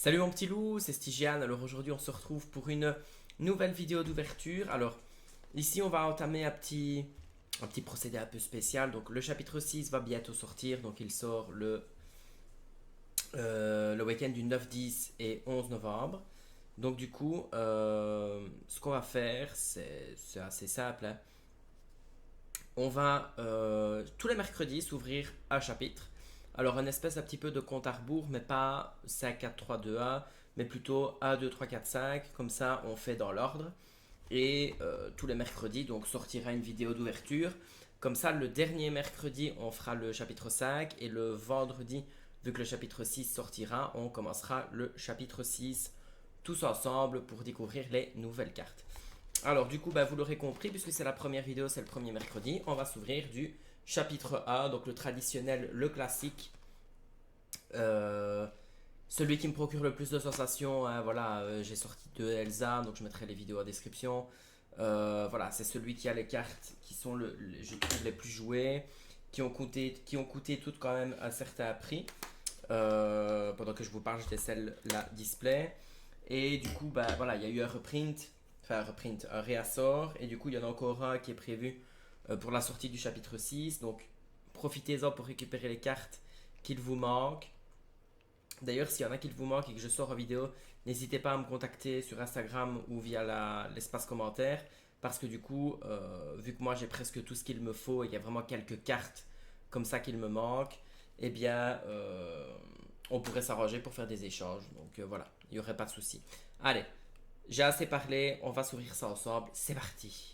Salut mon petit loup, c'est Stygiane. Alors aujourd'hui on se retrouve pour une nouvelle vidéo d'ouverture. Alors ici on va entamer un petit procédé un peu spécial. Donc le chapitre 6 va bientôt sortir. Donc il sort le week-end du 9, 10 et 11 novembre. Donc du coup ce qu'on va faire c'est assez simple, hein. On va tous les mercredis s'ouvrir un chapitre. Alors, un espèce un petit peu de compte à rebours, mais pas 5, 4, 3, 2, 1, mais plutôt 1, 2, 3, 4, 5. Comme ça, on fait dans l'ordre. Et tous les mercredis, donc, sortira une vidéo d'ouverture. Comme ça, le dernier mercredi, on fera le chapitre 5. Et le vendredi, vu que le chapitre 6 sortira, on commencera le chapitre 6 tous ensemble pour découvrir les nouvelles cartes. Alors, du coup, bah, vous l'aurez compris, puisque c'est la première vidéo, c'est le premier mercredi, on va s'ouvrir du chapitre 1, donc le traditionnel, le classique, euh, celui qui me procure le plus de sensations, hein. Voilà, j'ai sorti deux Elsa, donc je mettrai les vidéos en description. Voilà, c'est celui qui a les cartes qui sont je trouve les plus jouées, qui ont coûté toutes quand même un certain prix. Pendant que je vous parle, j'étais celle-là display. Et du coup, bah, voilà, il y a eu un réassort, et du coup, il y en a encore un qui est prévu pour la sortie du chapitre 6. Donc, profitez-en pour récupérer les cartes qu'il vous manque. D'ailleurs, s'il y en a qui vous manquent et que je sors en vidéo, n'hésitez pas à me contacter sur Instagram ou via l'espace commentaire. Parce que du coup, vu que moi j'ai presque tout ce qu'il me faut et qu'il y a vraiment quelques cartes comme ça qu'il me manque, eh bien, on pourrait s'arranger pour faire des échanges. Donc voilà, il n'y aurait pas de souci. Allez, j'ai assez parlé, on va s'ouvrir ça ensemble. C'est parti.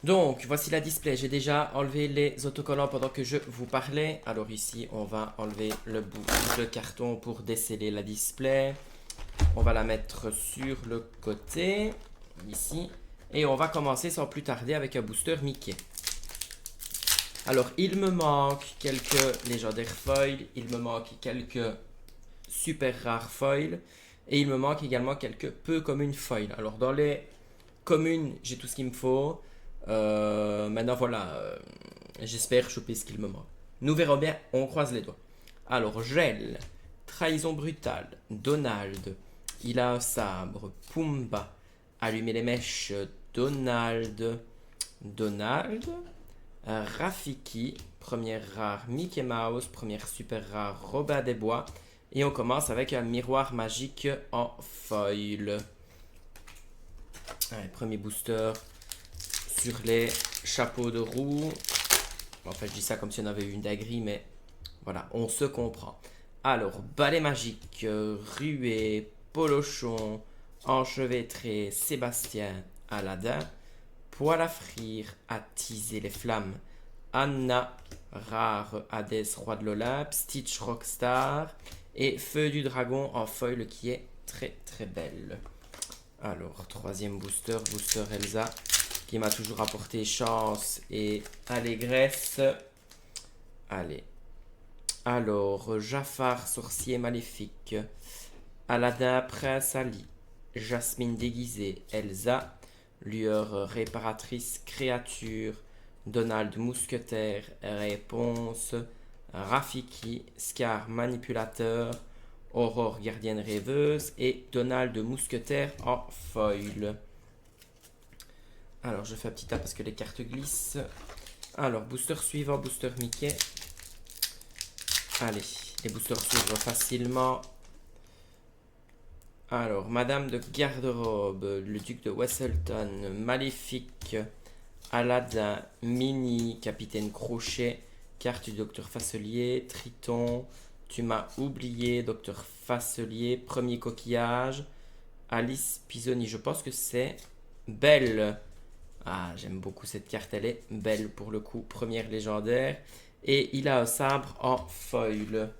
Donc, voici la display. J'ai déjà enlevé les autocollants pendant que je vous parlais. Alors ici, on va enlever le bout de carton pour déceler la display. On va la mettre sur le côté, ici. Et on va commencer sans plus tarder avec un booster Mickey. Alors, il me manque quelques légendaires foils. Il me manque quelques super rares foils. Et il me manque également quelques peu communes foils. Alors, dans les communes, j'ai tout ce qu'il me faut. Maintenant, voilà, j'espère choper ce qu'il me manque. Nous verrons bien, on croise les doigts. Alors, Gel, Trahison brutale, Donald, il a un sabre, Pumba, Allumer les mèches, Donald, Rafiki, première rare Mickey Mouse, première super rare Robin des Bois. Et on commence avec un miroir magique en foil. Allez, premier booster sur les chapeaux de roue. En fait, je dis ça comme si on avait eu une dinguerie, mais voilà, on se comprend. Alors, balai magique, ruée, polochon, enchevêtré, Sébastien, Aladdin, poêle à frire, attiser les flammes, Anna, rare, Hadès, roi de l'Olympe, Stitch, Rockstar, et Feu du dragon en foil qui est très très belle. Alors, troisième booster, booster Elsa, qui m'a toujours apporté chance et allégresse. Allez. Alors, Jafar, sorcier maléfique. Aladdin, prince Ali. Jasmine déguisée. Elsa, lueur réparatrice créature. Donald, mousquetaire. Réponse. Rafiki, Scar, manipulateur. Aurore, gardienne rêveuse. Et Donald, mousquetaire en foil. Alors, je fais un petit tas parce que les cartes glissent. Alors, booster suivant, booster Mickey. Allez, les boosters s'ouvrent facilement. Alors, Madame de Garde-robe, le Duc de Wesselton, Maléfique, Aladdin, Mini, Capitaine Crochet, carte du Docteur Facelier, Triton, Tu m'as oublié, Docteur Facelier, Premier Coquillage, Alice Pisoni, je pense que c'est Belle. Ah, j'aime beaucoup cette carte, elle est belle pour le coup, première légendaire. Et il a un sabre en foil.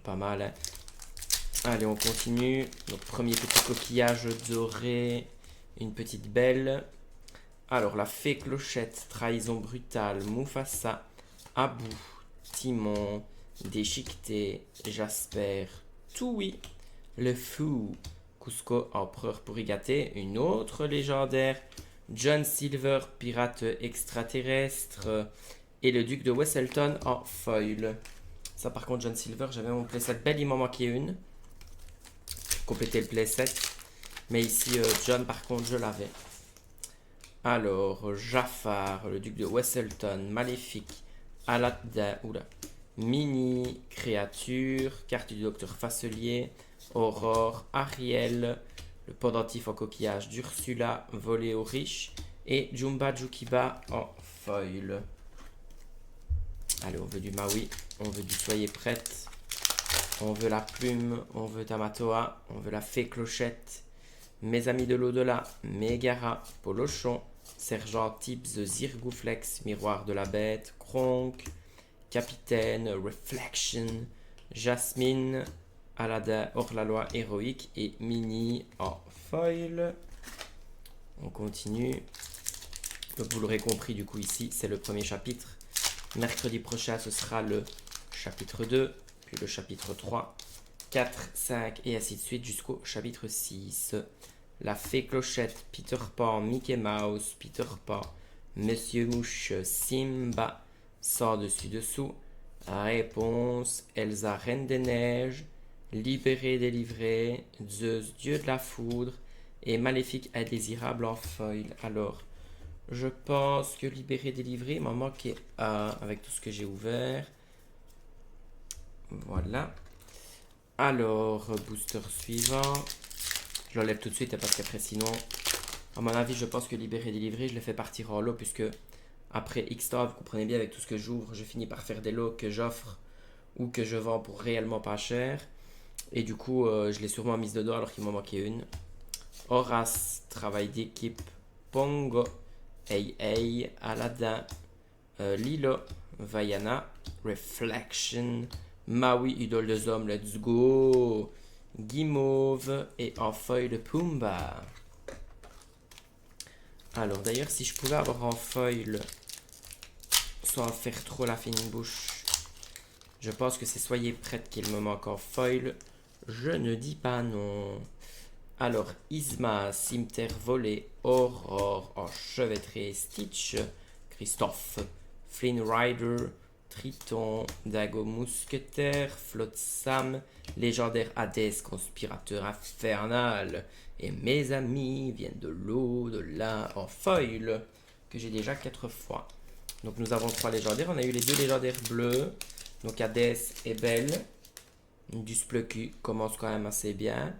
Pas mal, hein. Allez, on continue. Donc, premier petit coquillage doré. Une petite belle. Alors, la fée clochette, trahison brutale, Mufasa, Abu, Timon, Déchiqueté, Jasper, Toui, le fou, Cusco, empereur pour y gâter. Une autre légendaire, John Silver, pirate extraterrestre, et le duc de Wesselton en foil. Ça, par contre, John Silver, j'avais mon playset belle, il m'en manquait une. Compléter le playset. Mais ici, John, par contre, je l'avais. Alors, Jafar, le duc de Wesselton, Maléfique, Aladdin, oula, Mini, Créature, carte du docteur Facelier, Aurore, Ariel, le pendentif en coquillage d'Ursula, volé aux riches, et Jumba Jukiba en foil. Allez, on veut du Maui, on veut du Soyez prête, on veut la plume, on veut Tamatoa, on veut la fée clochette, mes amis de l'au-delà, Megara, Polochon, Sergent Tibbs, Zirgouflex, Miroir de la Bête, Kronk, Capitaine, Reflection, Jasmine, Aladdin, hors-la-loi héroïque et Mini en foil. On continue. Donc vous l'aurez compris, du coup ici c'est le premier chapitre. Mercredi prochain ce sera le chapitre 2, puis le chapitre 3, 4, 5 et ainsi de suite jusqu'au chapitre 6. La fée clochette, Peter Pan, Mickey Mouse, Peter Pan, Monsieur Mouche, Simba, sans dessus-dessous. Réponse, Elsa, Reine des Neiges, Libéré, délivré, Zeus, Dieu de la foudre, et Maléfique, indésirable en foil. Alors, je pense que Libéré, délivré, il m'en manquait un avec tout ce que j'ai ouvert. Voilà. Alors, booster suivant. Je l'enlève tout de suite parce qu'après sinon, à mon avis, je pense que Libéré, délivré, je le fais partir en lot puisque après X temps, vous comprenez bien avec tout ce que j'ouvre, je finis par faire des lots que j'offre ou que je vends pour réellement pas cher. Et du coup, je l'ai sûrement mise dedans alors qu'il m'en manquait une. Horace, travail d'équipe, Pongo, Hey, Aladdin, Lilo, Vaiana, Reflection, Maui, idole de hommes, let's go, Guimauve et en foil Pumba. Alors d'ailleurs, si je pouvais avoir en foil sans faire trop la fine bouche, je pense que c'est Soyez prête qu'il me manque en foil. Je ne dis pas non. Alors, Isma, Cimetière volé, Aurore, enchevêtré, Stitch, Christophe, Flynn Rider, Triton, Dago Mousquetaire, Flotte Sam, Légendaire Hadès, Conspirateur infernal. Et mes amis viennent de l'au-delà en foil, que j'ai déjà 4 fois. Donc nous avons 3 légendaires, on a eu les 2 légendaires bleus. Donc Hadès est belle. Du Spleku commence quand même assez bien.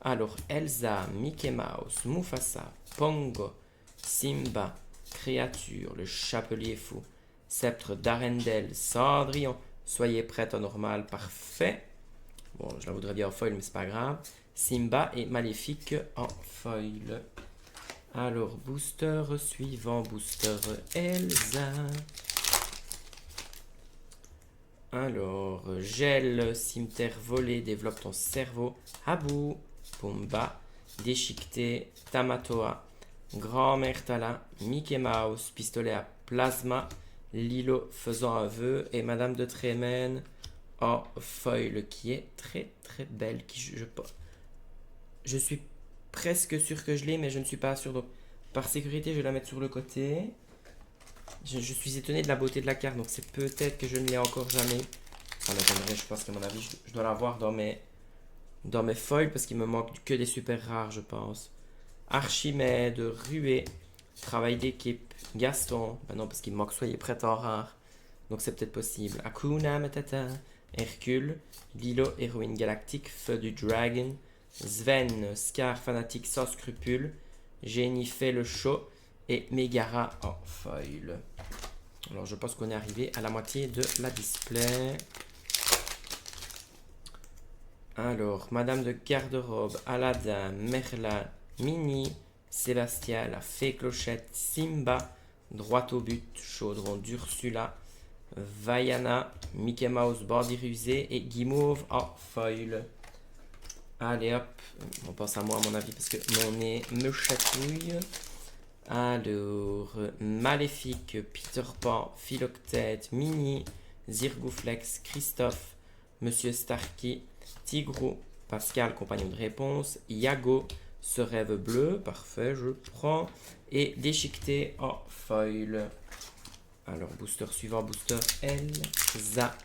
Alors Elsa, Mickey Mouse, Mufasa, Pongo, Simba, Créature, le Chapelier Fou, Sceptre d'Arendelle, Cendrillon. Soyez prête en normal, parfait. Bon, je la voudrais bien en foil, mais c'est pas grave. Simba et Maléfique en foil. Alors, booster suivant, booster Elsa. Alors, gel, cimetière volé, développe ton cerveau. Habou, Pumba, déchiqueté, Tamatoa, grand-mère Tala, Mickey Mouse, pistolet à plasma, Lilo faisant un vœu et Madame de Trémène en foil qui est très très belle. Je suis presque sûr que je l'ai, mais je ne suis pas sûr. Donc, par sécurité, je vais la mettre sur le côté. Je suis étonné de la beauté de la carte, donc c'est peut-être que je ne l'ai encore jamais. Enfin, attendez, je pense qu'à mon avis, je dois l'avoir dans mes foils parce qu'il me manque que des super rares, je pense. Archimède, Ruée, travail d'équipe, Gaston. Ben non, parce qu'il me manque Soyez prête en rare. Donc c'est peut-être possible. Hakuna Matata, Hercule, Lilo, héroïne galactique, Feu du Dragon, Sven, Scar fanatique sans scrupules, Génie fait le show et Megara en foil. Alors je pense qu'on est arrivé à la moitié de la display. Alors, Madame de Garde-robe, Aladdin, Merlin, Mini, Sébastien, la fée clochette, Simba, droit au but, chaudron d'Ursula, Vaiana, Mickey Mouse, bandit rusé et Guimauve en foil. Allez hop, on pense à moi à mon avis parce que mon nez me chatouille. Alors, Maléfique, Peter Pan, Philoctète, Mini, Zirgouflex, Christophe, Monsieur Starkey, Tigrou, Pascal, compagnon de réponse, Iago, ce rêve bleu, parfait, je prends, et déchiqueté en foil. Alors, booster suivant, booster Elsa.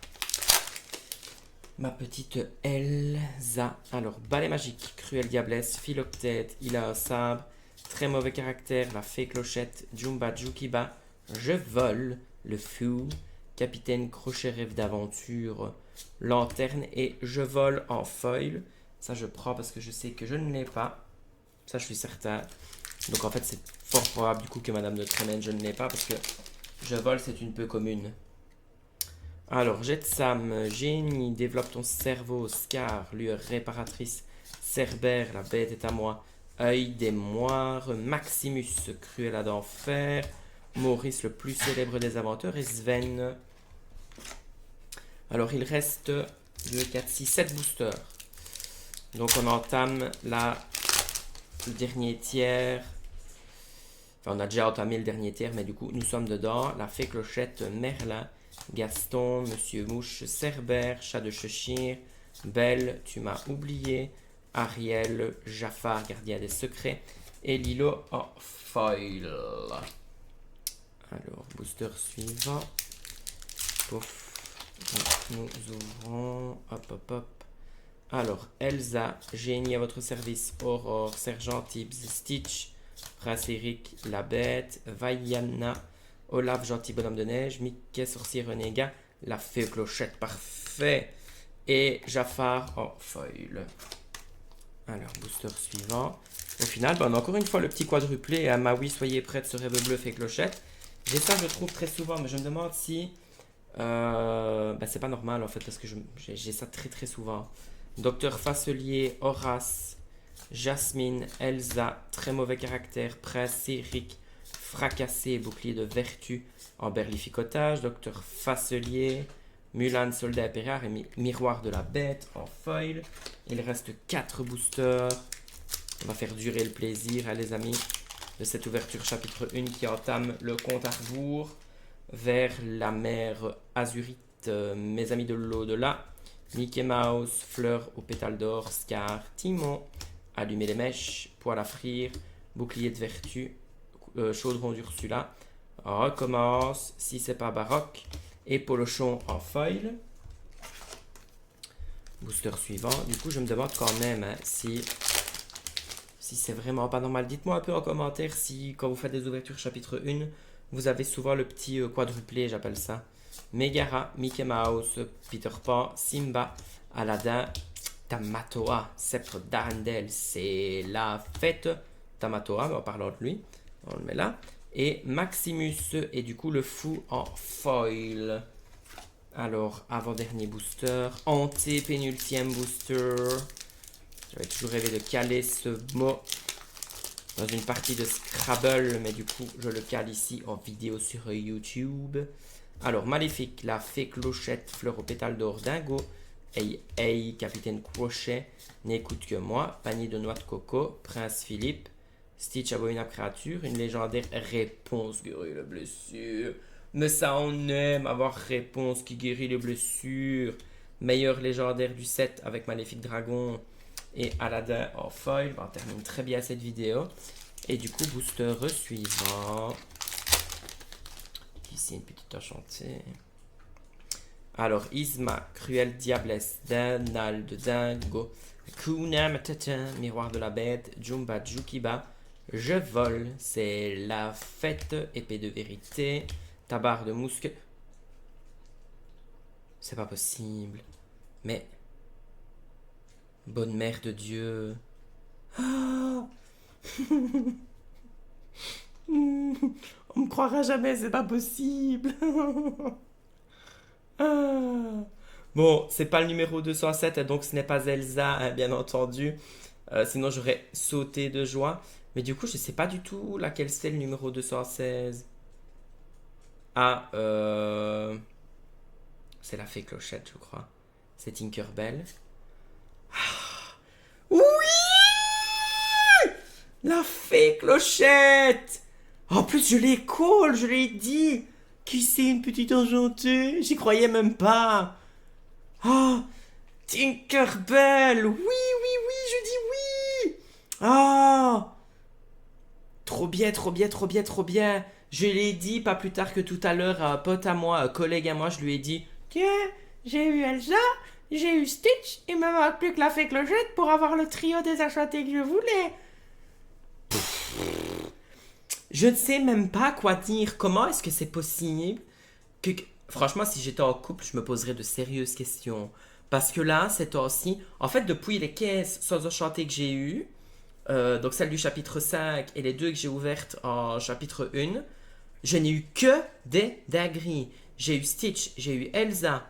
Ma petite Elsa. Alors, balai magique, cruelle diablesse, philoctète, il a un sabre, très mauvais caractère, la fée clochette, Jumba Jukiba, je vole, le fou, capitaine crochet rêve d'aventure, lanterne et je vole en foil. Ça, je prends parce que je sais que je ne l'ai pas. Ça, je suis certain. Donc, en fait, c'est fort probable du coup que Madame de Tremaine, je ne l'ai pas parce que je vole, c'est une peu commune. Alors, Jetsam, génie, développe ton cerveau, Scar, lueur réparatrice, Cerbère, la bête est à moi, œil des moires, Maximus, cruel à d'enfer, Maurice, le plus célèbre des inventeurs, et Sven. Alors, il reste 2, 4, 6, 7 boosters. Donc, on entame le dernier tiers. Enfin, on a déjà entamé le dernier tiers, mais du coup, nous sommes dedans. La fée clochette, Merlin, Gaston, Monsieur Mouche, Cerbère, Chat de Cheshire, Belle, tu m'as oublié, Ariel, Jafar, gardien des secrets, et Lilo en foil. Alors, booster suivant. Pouf. Donc, nous ouvrons. Hop, hop, hop. Alors, Elsa, génie à votre service, Aurore, Sergent Tibbs, Stitch, Prince Eric, la bête, Vaiana, Olaf, gentil bonhomme de neige, Mickey, sorcier renégat, la fée clochette, parfait, et Jafar en foil. Alors, booster suivant. Au final, on a encore une fois le petit quadruplé à Maui, soyez prêts, ce rêve bleu, fée clochette. J'ai ça, je trouve, très souvent, mais je me demande si... c'est pas normal, en fait, parce que j'ai ça très très souvent. Docteur Facelier, Horace, Jasmine, Elsa, très mauvais caractère, Prince Eric, fracassé, bouclier de vertu en berlificotage, Docteur Facelier, Mulan, soldat impérial et miroir de la bête en foil. Il reste 4 boosters. On va faire durer le plaisir, hein, les amis, de cette ouverture chapitre 1 qui entame le compte à rebours vers la mer azurite. Mes amis de l'au-delà, Mickey Mouse, fleur aux pétales d'or, Scar, Timon, allumer les mèches, poêle à frire, bouclier de vertu, chaudron d'Ursula, recommence, si c'est pas baroque, et polochon en foil. Booster suivant. Du coup, je me demande quand même hein, si c'est vraiment pas normal. Dites-moi un peu en commentaire si, quand vous faites des ouvertures chapitre 1, vous avez souvent le petit quadruplé, j'appelle ça. Megara, Mickey Mouse, Peter Pan, Simba, Aladdin, Tamatoa, sceptre d'Arendelle, c'est la fête. Tamatoa, en parlant de lui, on le met là. Et Maximus, et du coup le fou en foil. Alors, avant-dernier booster, anté-pénultième booster. J'avais toujours rêvé de caler ce mot dans une partie de Scrabble, mais du coup, je le cale ici en vidéo sur YouTube. Alors, Maléfique, la fée clochette, fleur aux pétales d'or, dingo. Hey, hey, capitaine Crochet, n'écoute que moi. Panier de noix de coco, Prince Philippe. Stitch, abominable créature, une légendaire réponse guérit les blessures. Mais ça, on aime avoir réponse qui guérit les blessures. Meilleur légendaire du set avec Maléfique Dragon et Aladdin en foil. On termine très bien cette vidéo. Et du coup, booster suivant. Ici, une petite enchantée. Alors, Isma, cruelle diablesse, Danal de dingo, Kuna Matata, miroir de la bête, Jumba Jukiba, je vole, c'est la fête, épée de vérité, tabard de mousque. C'est pas possible. Mais, bonne mère de Dieu. Ah on me croira jamais, c'est pas possible. Ah. Bon, c'est pas le numéro 207, donc ce n'est pas Elsa, hein, bien entendu. Sinon, j'aurais sauté de joie. Mais du coup, je sais pas du tout laquelle c'est le numéro 216. Ah, c'est la fée clochette, je crois. C'est Tinkerbell. Oui! La fée clochette! En plus, je l'ai call, je l'ai dit. Qui c'est une petite enchantée? J'y croyais même pas. Ah, Tinkerbell! Oui, oui, oui, je dis oui! Ah! Trop bien, trop bien, trop bien, trop bien. Je l'ai dit pas plus tard que tout à l'heure à un pote à moi, un collègue à moi, je lui ai dit tiens, j'ai eu Elsa, J'ai eu Stitch, il me manque plus que la fée Clochette pour avoir le trio des enchantés que je voulais. Je ne sais même pas quoi dire. Comment est-ce que c'est possible Franchement, si j'étais en couple, je me poserais de sérieuses questions. Parce que là, c'est aussi... En fait, depuis les 15 sans enchantés que j'ai eues, donc celle du chapitre 5 et les deux que j'ai ouvertes en chapitre 1, je n'ai eu que des dingueries. J'ai eu Stitch, j'ai eu Elsa,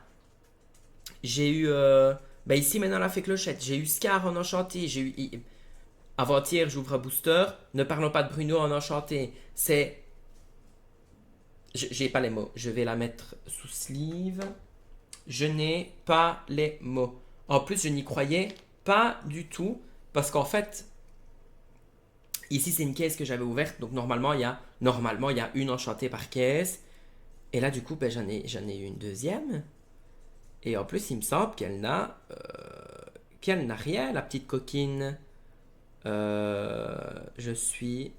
j'ai eu... bah ici maintenant la fée Clochette, j'ai eu Scar en enchanté, j'ai eu... Avant-hier, j'ouvre un booster, ne parlons pas de Bruno en enchanté. C'est... J'ai pas les mots, je vais la mettre sous sleeve. Je n'ai pas les mots. En plus, je n'y croyais pas du tout, parce qu'en fait, ici c'est une caisse que j'avais ouverte, donc normalement il y a une enchantée par caisse. Et là du coup ben, j'en ai eu une deuxième. Et en plus il me semble qu'elle n'a rien, la petite coquine. Je suis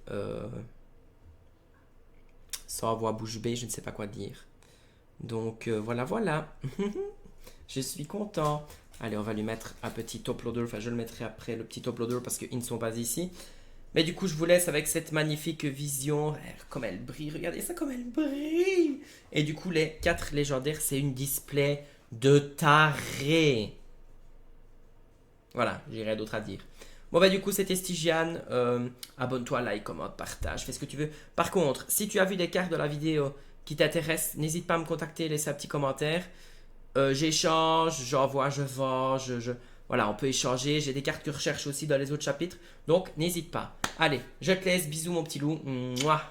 sans voix bouche bée, je ne sais pas quoi dire. Donc voilà voilà. Je suis content. Allez, on va lui mettre un petit top loader. Enfin, je le mettrai après le petit top loader parce qu'ils ne sont pas ici. Mais du coup, je vous laisse avec cette magnifique vision. Comme elle brille, regardez ça comme elle brille. Et du coup, les 4 légendaires, c'est une display de taré. Voilà, j'ai rien d'autre à dire. Bon bah du coup c'était Stygiane, abonne-toi, like, commente, partage, fais ce que tu veux. Par contre, si tu as vu des cartes de la vidéo qui t'intéressent, n'hésite pas à me contacter, laisse un petit commentaire. J'échange, j'envoie, je vends, voilà, on peut échanger. J'ai des cartes que je recherche aussi dans les autres chapitres. Donc, n'hésite pas. Allez, je te laisse. Bisous, mon petit loup. Mouah.